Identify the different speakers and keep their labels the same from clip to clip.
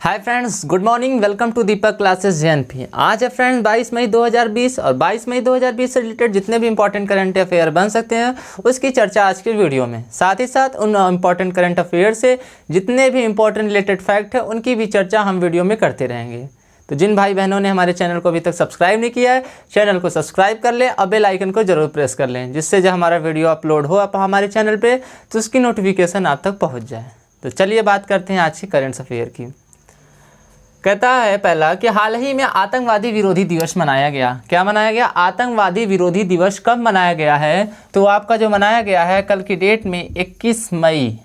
Speaker 1: Hi friends, good morning. Welcome to Deepak classes JNP. आज है friends 22 मई 2020 और 22 मई 2020 से रिलेटेड जितने भी इंपॉर्टेंट करंट अफेयर बन सकते हैं उसकी चर्चा आज की वीडियो में। साथ ही साथ उन इंपॉर्टेंट करंट अफेयर से जितने भी इंपॉर्टेंट रिलेटेड फैक्ट है उनकी भी चर्चा हम वीडियो में करते रहेंगे। तो जिन भाई बहनों ने हमारे चैनल को अभी तक सब्सक्राइब नहीं किया है, चैनल को सब्सक्राइब कर लें और बेल आइकन को जरूर प्रेस कर लें, जिससे जब हमारा वीडियो अपलोड हो आप हमारे चैनल पे तो उसकी नोटिफिकेशन आप तक पहुंच जाए। तो चलिए बात करते हैं आज की करंट अफेयर की। कहता है पहला कि हाल ही में आतंकवादी विरोधी दिवस मनाया गया। क्या मनाया गया? आतंकवादी विरोधी दिवस कब मनाया गया है? तो आपका जो मनाया गया है कल की डेट में 21 मई।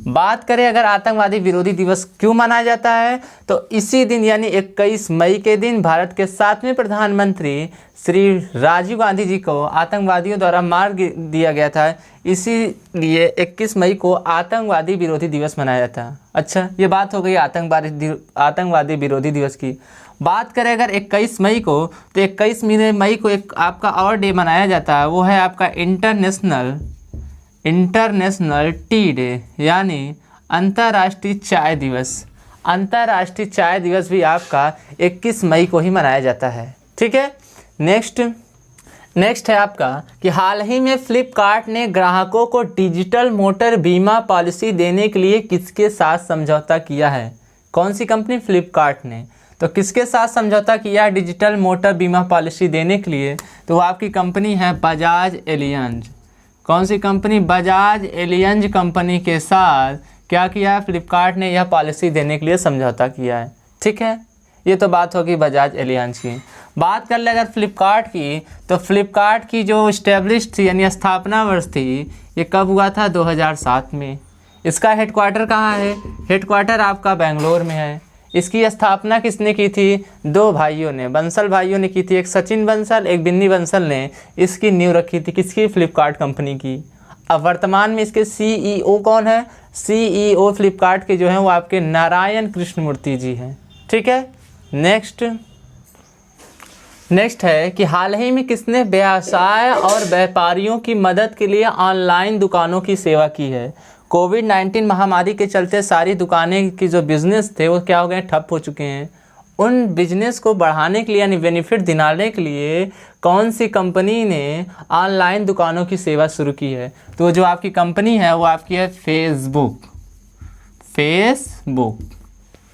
Speaker 1: बात करें अगर आतंकवादी विरोधी दिवस क्यों मनाया जाता है तो इसी दिन यानी 21 मई के दिन भारत के 7वें प्रधानमंत्री श्री राजीव गांधी जी को आतंकवादियों द्वारा मार दिया गया था। इसीलिए 21 मई को आतंकवादी विरोधी दिवस मनाया जाता है। अच्छा, ये बात हो गई आतंकवादी विरोधी दिवस की। बात करें अगर 21 मई को तो 21 मई को एक आपका और डे मनाया जाता है, वो है आपका इंटरनेशनल टी डे यानी अंतर्राष्ट्रीय चाय दिवस। अंतर्राष्ट्रीय चाय दिवस भी आपका 21 मई को ही मनाया जाता है। ठीक है। नेक्स्ट है आपका कि हाल ही में फ्लिपकार्ट ने ग्राहकों को डिजिटल मोटर बीमा पॉलिसी देने के लिए किसके साथ समझौता किया है? कौन सी कंपनी? फ्लिपकार्ट ने। तो किसके साथ समझौता किया डिजिटल मोटर बीमा पॉलिसी देने के लिए? तो आपकी कंपनी है बजाज एलियांज। कौन सी कंपनी? बजाज एलियांज कंपनी के साथ क्या किया है? फ्लिपकार्ट ने यह पॉलिसी देने के लिए समझौता किया है। ठीक है, ये तो बात होगी बजाज एलियांज की। बात कर ले अगर फ्लिपकार्ट की तो फ्लिपकार्ट की जो इस्टेब्लिश थी यानी स्थापना वर्ष थी ये कब हुआ था? 2007 में। इसका हेडक्वार्टर कहाँ है? हेडक्वार्टर आपका बेंगलोर में है। इसकी स्थापना किसने की थी? दो भाइयों ने, बंसल भाइयों ने की थी। एक सचिन बंसल, एक बिन्नी बंसल ने इसकी नींव रखी थी। किसकी? फ्लिपकार्ट कंपनी की। अब वर्तमान में इसके CEO कौन है? CEO फ्लिपकार्ट के जो हैं वो आपके नारायण कृष्णमूर्ति जी हैं। ठीक है। नेक्स्ट है कि हाल ही में किसने व्यवसाय और व्यापारियों की मदद के लिए ऑनलाइन दुकानों की सेवा की है? कोविड-19 महामारी के चलते सारी दुकानें की जो बिजनेस थे वो क्या हो गए? ठप हो चुके हैं। उन बिजनेस को बढ़ाने के लिए यानी बेनिफिट दिलाने के लिए कौन सी कंपनी ने ऑनलाइन दुकानों की सेवा शुरू की है? तो जो आपकी कंपनी है वो आपकी है फेसबुक।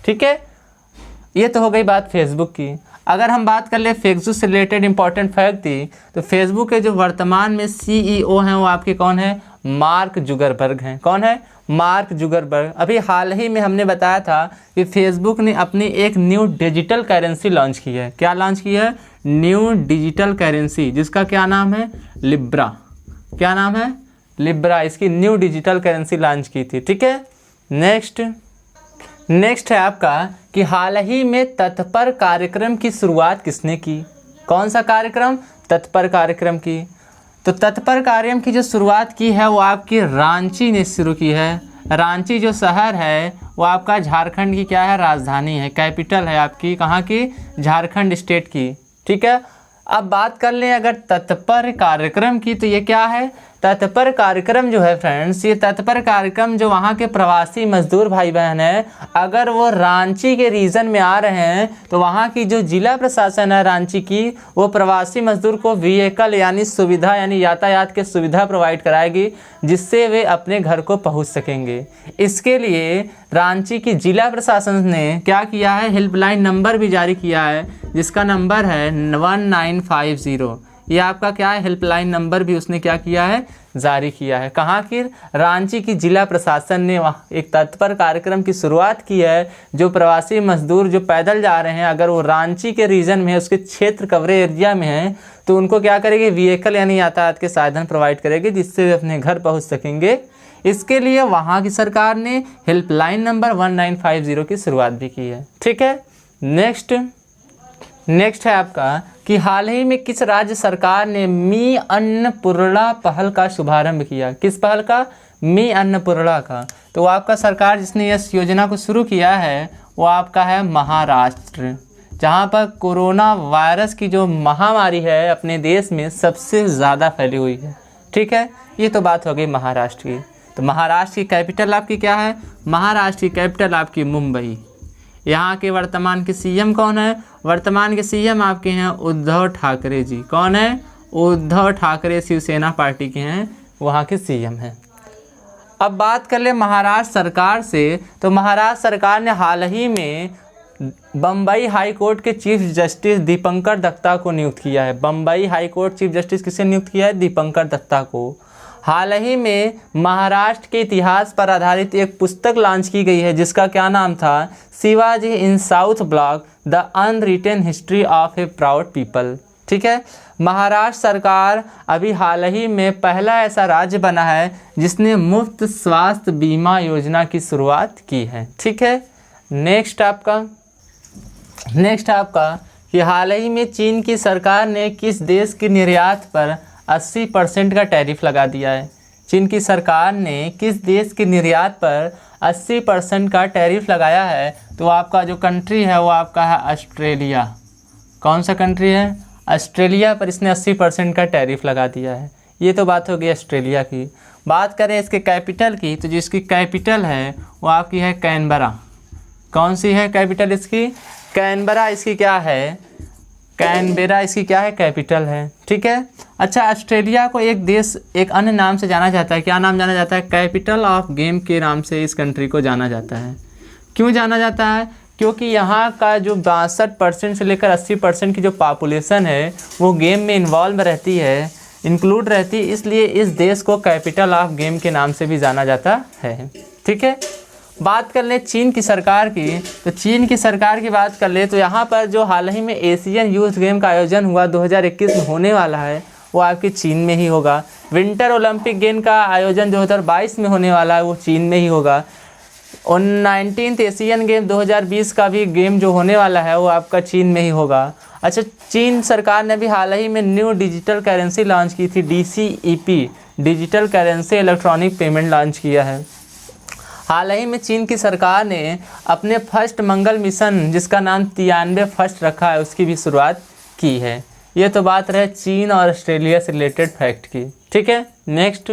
Speaker 1: ठीक है, ये तो हो गई बात फेसबुक की। अगर हम बात कर ले फेसबुक से रिलेटेड इंपॉर्टेंट फैक्ट थी तो फेसबुक के जो वर्तमान में CEO हैं वो आपके कौन है? मार्क जुगरबर्ग हैं। कौन है? Mark Zuckerberg. अभी हाल ही में हमने बताया था कि फेसबुक ने अपनी एक न्यू डिजिटल करेंसी लॉन्च की है। क्या लॉन्च की है? न्यू डिजिटल करेंसी, जिसका क्या नाम है? लिब्रा। क्या नाम है? लिब्रा। इसकी न्यू डिजिटल करेंसी लॉन्च की थी। ठीक है। नेक्स्ट है आपका कि हाल ही में तत्पर कार्यक्रम की शुरुआत किसने की? कौन सा कार्यक्रम? तत्पर कार्यक्रम की। तो तत्पर कार्यक्रम की जो शुरुआत की है वो आपकी रांची ने शुरू की है। रांची जो शहर है वो आपका झारखंड की क्या है? राजधानी है, कैपिटल है आपकी। कहाँ की? झारखंड स्टेट की। ठीक है। अब बात कर लें अगर तत्पर कार्यक्रम की तो ये क्या है? तत्पर कार्यक्रम जो है फ्रेंड्स, ये तत्पर कार्यक्रम जो वहाँ के प्रवासी मजदूर भाई बहन हैं अगर वो रांची के रीजन में आ रहे हैं तो वहाँ की जो जिला प्रशासन है रांची की वो प्रवासी मजदूर को व्हीकल यानी सुविधा यानी यातायात की सुविधा प्रोवाइड कराएगी जिससे वे अपने घर को पहुँच सकेंगे। इसके लिए रांची की जिला प्रशासन ने क्या किया है? हेल्पलाइन नंबर भी जारी किया है जिसका नंबर है 1950। ये आपका क्या है? हेल्पलाइन नंबर भी उसने क्या किया है? जारी किया है। कहाँ की? रांची की जिला प्रशासन ने वहाँ एक तत्पर कार्यक्रम की शुरुआत की है। जो प्रवासी मजदूर जो पैदल जा रहे हैं अगर वो रांची के रीजन में है, उसके क्षेत्र कवरेज एरिया में है, तो उनको क्या करेगी? व्हीकल यानी यातायात के साधन प्रोवाइड करेगी जिससे वे अपने घर पहुँच सकेंगे। इसके लिए वहाँ की सरकार ने हेल्पलाइन नंबर 1950 की शुरुआत भी की है। ठीक है। नेक्स्ट है आपका कि हाल ही में किस राज्य सरकार ने मी अन्नपूर्णा पहल का शुभारंभ किया? किस पहल का? मी अन्नपूर्णा का। तो आपका सरकार जिसने इस योजना को शुरू किया है वो आपका है महाराष्ट्र, जहाँ पर कोरोना वायरस की जो महामारी है अपने देश में सबसे ज़्यादा फैली हुई है। ठीक है, ये तो बात हो गई महाराष्ट्र की। तो महाराष्ट्र की कैपिटल आपकी क्या है? महाराष्ट्र की कैपिटल आपकी मुंबई। यहाँ के वर्तमान के सीएम कौन है? वर्तमान के सीएम आपके हैं उद्धव ठाकरे जी। कौन है? उद्धव ठाकरे शिवसेना पार्टी के हैं, वहाँ के सीएम हैं। अब बात कर ले महाराष्ट्र सरकार से, तो महाराष्ट्र सरकार ने हाल ही में बम्बई हाई कोर्ट के चीफ जस्टिस दीपंकर दत्ता को नियुक्त किया है। Bombay high court chief justice किसे नियुक्त किया है? दीपंकर दत्ता को। हाल ही में महाराष्ट्र के इतिहास पर आधारित एक पुस्तक लॉन्च की गई है जिसका क्या नाम था? Shivaji in South Block the unwritten history of a proud people. ठीक है, महाराष्ट्र सरकार अभी हाल ही में पहला ऐसा राज्य बना है जिसने मुफ्त स्वास्थ्य बीमा योजना की शुरुआत की है। ठीक है, नेक्स्ट आपका कि हाल ही में चीन की सरकार ने किस देश के निर्यात पर 80% का टैरिफ लगा दिया है? चीन की सरकार ने किस देश के निर्यात पर 80% का टैरिफ लगाया है? तो आपका जो कंट्री है वो आपका है ऑस्ट्रेलिया। कौन सा कंट्री है? ऑस्ट्रेलिया पर इसने 80% का टैरिफ लगा दिया है। ये तो बात हो गई ऑस्ट्रेलिया की। बात करें इसके कैपिटल की, तो जिसकी कैपिटल है वो आपकी है कैनबरा। कौन सी है कैपिटल इसकी? कैनबरा इसकी क्या है? कैनबेरा इसकी क्या है? कैपिटल है। ठीक है, अच्छा, ऑस्ट्रेलिया को एक देश एक अन्य नाम से जाना जाता है। क्या नाम जाना जाता है? कैपिटल ऑफ गेम के नाम से इस कंट्री को जाना जाता है। क्यों जाना जाता है? क्योंकि यहाँ का जो 62% से लेकर 80% की जो पॉपुलेशन है वो गेम में इन्वॉल्व रहती है, इंक्लूड रहती है, इसलिए इस देश को कैपिटल ऑफ गेम के नाम से भी जाना जाता है। ठीक है, बात कर ले चीन की सरकार की, तो चीन की सरकार की बात कर ले तो यहाँ पर जो हाल ही में एशियन यूथ गेम का आयोजन हुआ 2021 में होने वाला है वो आपके चीन में ही होगा। विंटर ओलंपिक गेम का आयोजन 2022 में होने वाला है वो चीन में ही होगा। और 19th एशियन गेम 2020 का भी गेम जो होने वाला है वो आपका चीन में ही होगा। अच्छा, चीन सरकार ने भी हाल ही में न्यू डिजिटल करेंसी लॉन्च की थी, DCEP, digital currency electronic payment launch किया है। हाल ही में चीन की सरकार ने अपने फर्स्ट मंगल मिशन जिसका नाम तियानवे फर्स्ट रखा है उसकी भी शुरुआत की है। ये तो बात रहे चीन और ऑस्ट्रेलिया से रिलेटेड फैक्ट की। ठीक है, नेक्स्ट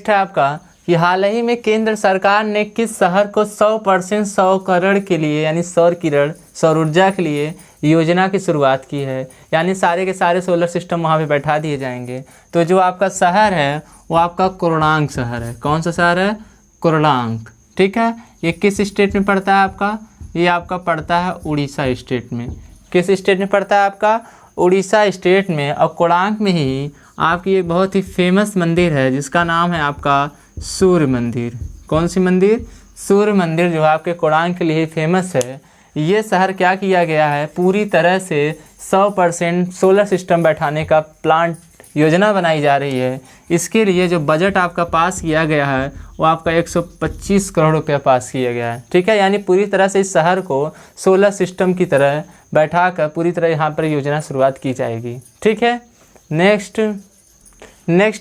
Speaker 1: है आपका कि हाल ही में केंद्र सरकार ने किस शहर को 100% सौर के लिए यानी सौर ऊर्जा के लिए योजना की शुरुआत की है, यानी सारे के सारे सोलर सिस्टम वहाँ पे बैठा दिए जाएंगे। तो जो आपका शहर है वो आपका कोर्डांग शहर है। कौन सा शहर है? कोर्डांग। ठीक है, ये किस स्टेट में पड़ता है आपका? ये आपका पड़ता है उड़ीसा स्टेट में। किस स्टेट में पड़ता है आपका? उड़ीसा स्टेट में। और कोर्डांग में ही आपकी एक बहुत ही फेमस मंदिर है जिसका नाम है आपका सूर्य मंदिर। कौन सी मंदिर? सूर्य मंदिर, जो आपके कोर्डांग के लिए फेमस है। ये शहर क्या किया गया है? पूरी तरह से 100% सोलर सिस्टम बैठाने का प्लांट योजना बनाई जा रही है। इसके लिए जो बजट आपका पास किया गया है वो आपका 125 करोड़ रुपया पास किया गया है। ठीक है, यानी पूरी तरह से इस शहर को सोलर सिस्टम की तरह बैठाकर पूरी तरह यहाँ पर योजना शुरुआत की जाएगी। ठीक है, नेक्स्ट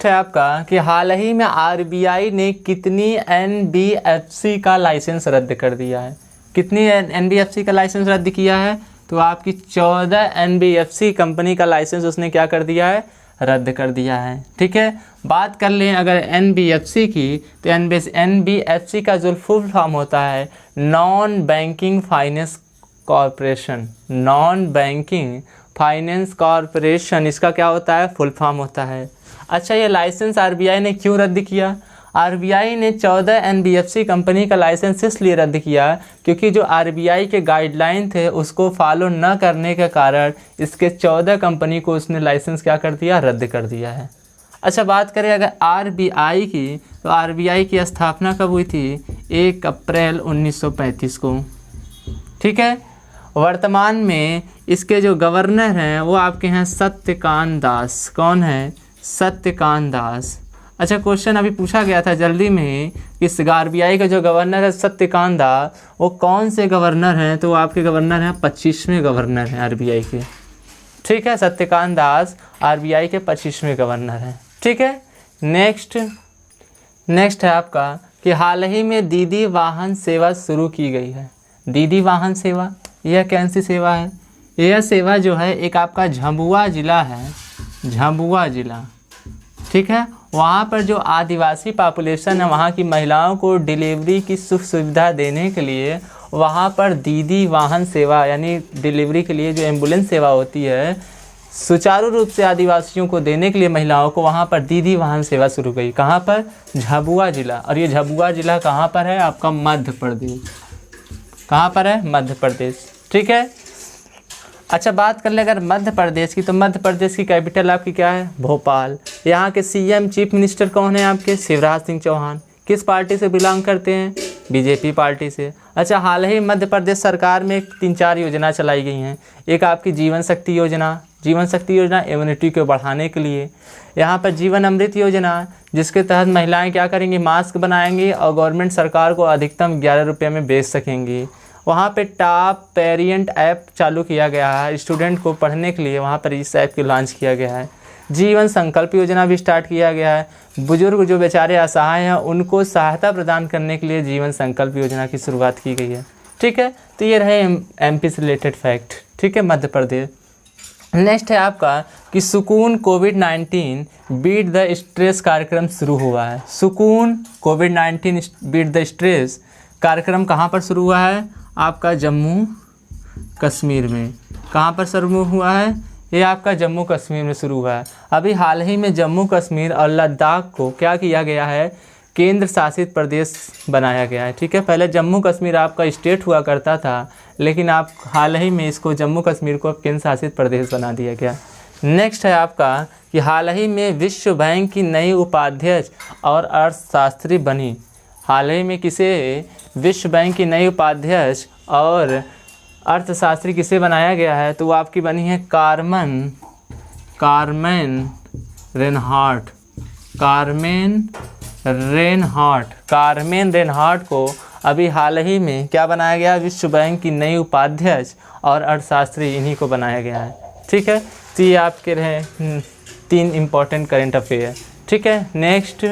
Speaker 1: है आपका कि हाल ही में RBI ने कितनी NBFC का लाइसेंस रद्द कर दिया है? कितनी NBFC का लाइसेंस रद्द किया है? तो आपकी 14 NBFC कंपनी का लाइसेंस उसने क्या कर दिया है? रद्द कर दिया है। ठीक है, बात कर लें अगर NBFC की, तो NBFC का जो फुल फॉर्म होता है non banking finance corporation. Non banking finance corporation इसका क्या होता है? फुल फॉर्म होता है। अच्छा, ये लाइसेंस RBI ने क्यों रद्द किया? RBI ने 14 NBFC कंपनी का लाइसेंस इसलिए रद्द किया क्योंकि जो RBI के गाइडलाइन थे उसको फॉलो न करने के कारण इसके 14 कंपनी को उसने लाइसेंस क्या कर दिया? रद्द कर दिया है। अच्छा, बात करें अगर RBI की, तो RBI की स्थापना कब हुई थी? 1 अप्रैल 1935 को। ठीक है, वर्तमान में इसके जो गवर्नर हैं वो आपके हैं सत्यकांत दास। कौन है? सत्यकांत दास। अच्छा, क्वेश्चन अभी पूछा गया था जल्दी में कि RBI का जो गवर्नर है सत्यकांत दास, वो कौन से गवर्नर हैं? तो आपके गवर्नर हैं 25वें गवर्नर हैं RBI के। ठीक है, सत्यकांत दास RBI के 25वें गवर्नर हैं। ठीक है, नेक्स्ट है आपका कि हाल ही में दीदी वाहन सेवा शुरू की गई है। दीदी वाहन सेवा यह कौन सी सेवा है? यह सेवा जो है एक आपका झाबुआ ज़िला है, झाबुआ ज़िला। ठीक है, वहाँ पर जो आदिवासी पॉपुलेशन है वहाँ की महिलाओं को डिलीवरी की सुख सुविधा देने के लिए वहाँ पर दीदी वाहन सेवा यानी डिलीवरी के लिए जो एम्बुलेंस सेवा होती है सुचारू रूप से आदिवासियों को देने के लिए महिलाओं को, वहाँ पर दीदी वाहन सेवा शुरू गई। कहाँ पर? झाबुआ जिला। और ये झाबुआ जिला कहाँ पर है? आपका मध्य प्रदेश। कहाँ पर है? मध्य प्रदेश। ठीक है। अच्छा, बात कर ले अगर मध्य प्रदेश की, तो मध्य प्रदेश की कैपिटल आपकी क्या है? भोपाल। यहाँ के सीएम चीफ मिनिस्टर कौन है आपके? शिवराज सिंह चौहान। किस पार्टी से बिलोंग करते हैं? बीजेपी पार्टी से। अच्छा, हाल ही मध्य प्रदेश सरकार में 3-4 योजना चलाई गई हैं। एक आपकी जीवन शक्ति योजना, जीवन शक्ति योजना इम्यूनिटी को बढ़ाने के लिए। यहाँ पर जीवन अमृत योजना, जिसके तहत महिलाएं क्या करेंगी? मास्क बनाएंगी और गवर्नमेंट सरकार को अधिकतम 11 रुपये में बेच सकेंगी। वहाँ पे टॉप पेरेंट ऐप चालू किया गया है स्टूडेंट को पढ़ने के लिए, वहाँ पर इस ऐप को लॉन्च किया गया है। जीवन संकल्प योजना भी स्टार्ट किया गया है। बुजुर्ग जो बेचारे असहाय हैं उनको सहायता प्रदान करने के लिए जीवन संकल्प योजना की शुरुआत की गई है। ठीक है, तो ये रहे एमपी से रिलेटेड फैक्ट। ठीक है, मध्य प्रदेश। नेक्स्ट है आपका कि सुकून कोविड-19 बीट द स्ट्रेस कार्यक्रम शुरू हुआ है। सुकून कोविड-19 बीट द स्ट्रेस कार्यक्रम कहाँ पर शुरू हुआ है? आपका जम्मू कश्मीर में। कहाँ पर शुरू हुआ है? ये आपका जम्मू कश्मीर में शुरू हुआ है। अभी हाल ही में जम्मू कश्मीर और लद्दाख को क्या किया गया है? केंद्र शासित प्रदेश बनाया गया है। ठीक है, पहले जम्मू कश्मीर आपका स्टेट हुआ करता था, लेकिन आप हाल ही में इसको जम्मू कश्मीर को केंद्र शासित प्रदेश बना दिया गया। नेक्स्ट है आपका कि हाल ही में विश्व बैंक की नई उपाध्यक्ष और अर्थशास्त्री बनी। हाल ही में किसे विश्व बैंक की नई उपाध्यक्ष और अर्थशास्त्री किसे बनाया गया है? तो वो आपकी बनी है कारमेन रेनहार्ट। कारमेन रेनहार्ट को अभी हाल ही में क्या बनाया गया? विश्व बैंक की नई उपाध्यक्ष और अर्थशास्त्री, इन्हीं को बनाया गया है। ठीक है, तो ये आपके रहे 3 इम्पॉर्टेंट करेंट अफेयर। ठीक है, नेक्स्ट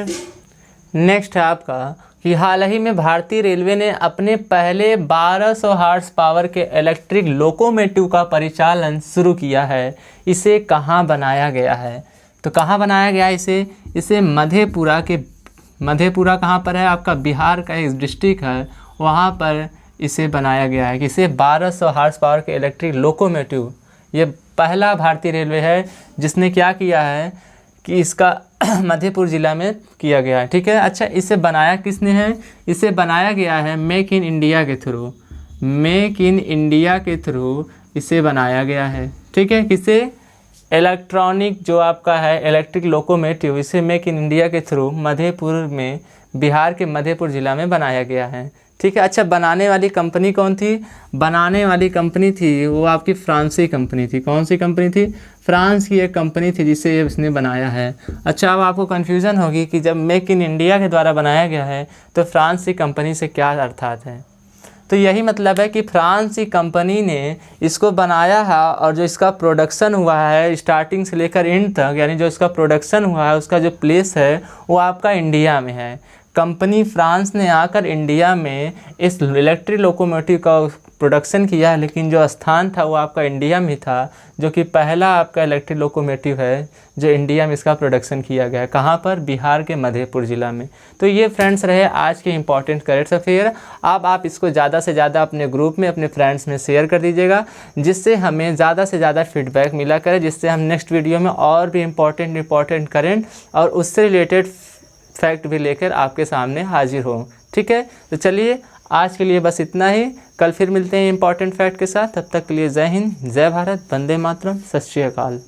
Speaker 1: है आपका कि हाल ही में भारतीय रेलवे ने अपने पहले 1200 हॉर्स पावर के इलेक्ट्रिक लोकोमोटिव का परिचालन शुरू किया है। इसे कहाँ बनाया गया है? तो कहाँ बनाया गया इसे मधेपुरा कहाँ पर है? आपका बिहार का एक डिस्ट्रिक्ट है, वहाँ पर इसे बनाया गया है। किसे? 1200 हॉर्स पावर के इलेक्ट्रिक लोकोमोटिव। ये पहला भारतीय रेलवे है जिसने क्या किया है कि इसका मधेपुर ज़िला में किया गया है। ठीक है। अच्छा, इसे बनाया किसने है? इसे बनाया गया है मेक इन इंडिया के थ्रू इसे बनाया गया है। ठीक है, किसे? इलेक्ट्रॉनिक जो आपका है इलेक्ट्रिक लोकोमोटिव, इसे मेक इन इंडिया के थ्रू मधेपुर में, बिहार के मधेपुर ज़िला में बनाया गया है। ठीक है। अच्छा, बनाने वाली कंपनी कौन थी? बनाने वाली कंपनी थी वो आपकी फ्रांसीसी कंपनी थी। कौन सी कंपनी थी? फ्रांस की एक कंपनी थी जिसे इसने बनाया है। अच्छा, अब आपको कन्फ्यूज़न होगी कि जब मेक इन इंडिया के द्वारा बनाया गया है तो फ्रांस की कंपनी से क्या अर्थात है? तो यही मतलब है कि फ्रांस की कंपनी ने इसको बनाया है और जो इसका प्रोडक्शन हुआ है स्टार्टिंग से लेकर एंड तक, यानी जो इसका प्रोडक्शन हुआ है उसका जो प्लेस है वो आपका इंडिया में है। कंपनी फ्रांस ने आकर इंडिया में इस इलेक्ट्रिक लोकोमोटिव का प्रोडक्शन किया है, लेकिन जो स्थान था वो आपका इंडिया में था, जो कि पहला आपका इलेक्ट्रिक लोकोमोटिव है जो इंडिया में इसका प्रोडक्शन किया गया है। कहाँ पर? बिहार के मधेपुर ज़िला में। तो ये फ्रेंड्स रहे आज के इंपॉर्टेंट करेंट अफेयर। अब आप इसको ज़्यादा से ज़्यादा अपने ग्रुप में, अपने फ्रेंड्स में शेयर कर दीजिएगा, जिससे हमें ज़्यादा से ज़्यादा फीडबैक मिला करे, जिससे हम नेक्स्ट वीडियो में और भी इंपॉर्टेंट करेंट और उससे रिलेटेड फैक्ट भी लेकर आपके सामने हाजिर हो। ठीक है, तो चलिए आज के लिए बस इतना ही। कल फिर मिलते हैं इंपॉर्टेंट फैक्ट के साथ। तब तक के लिए जय हिंद, जय भारत, वंदे मातरम, सत श्री अकाल।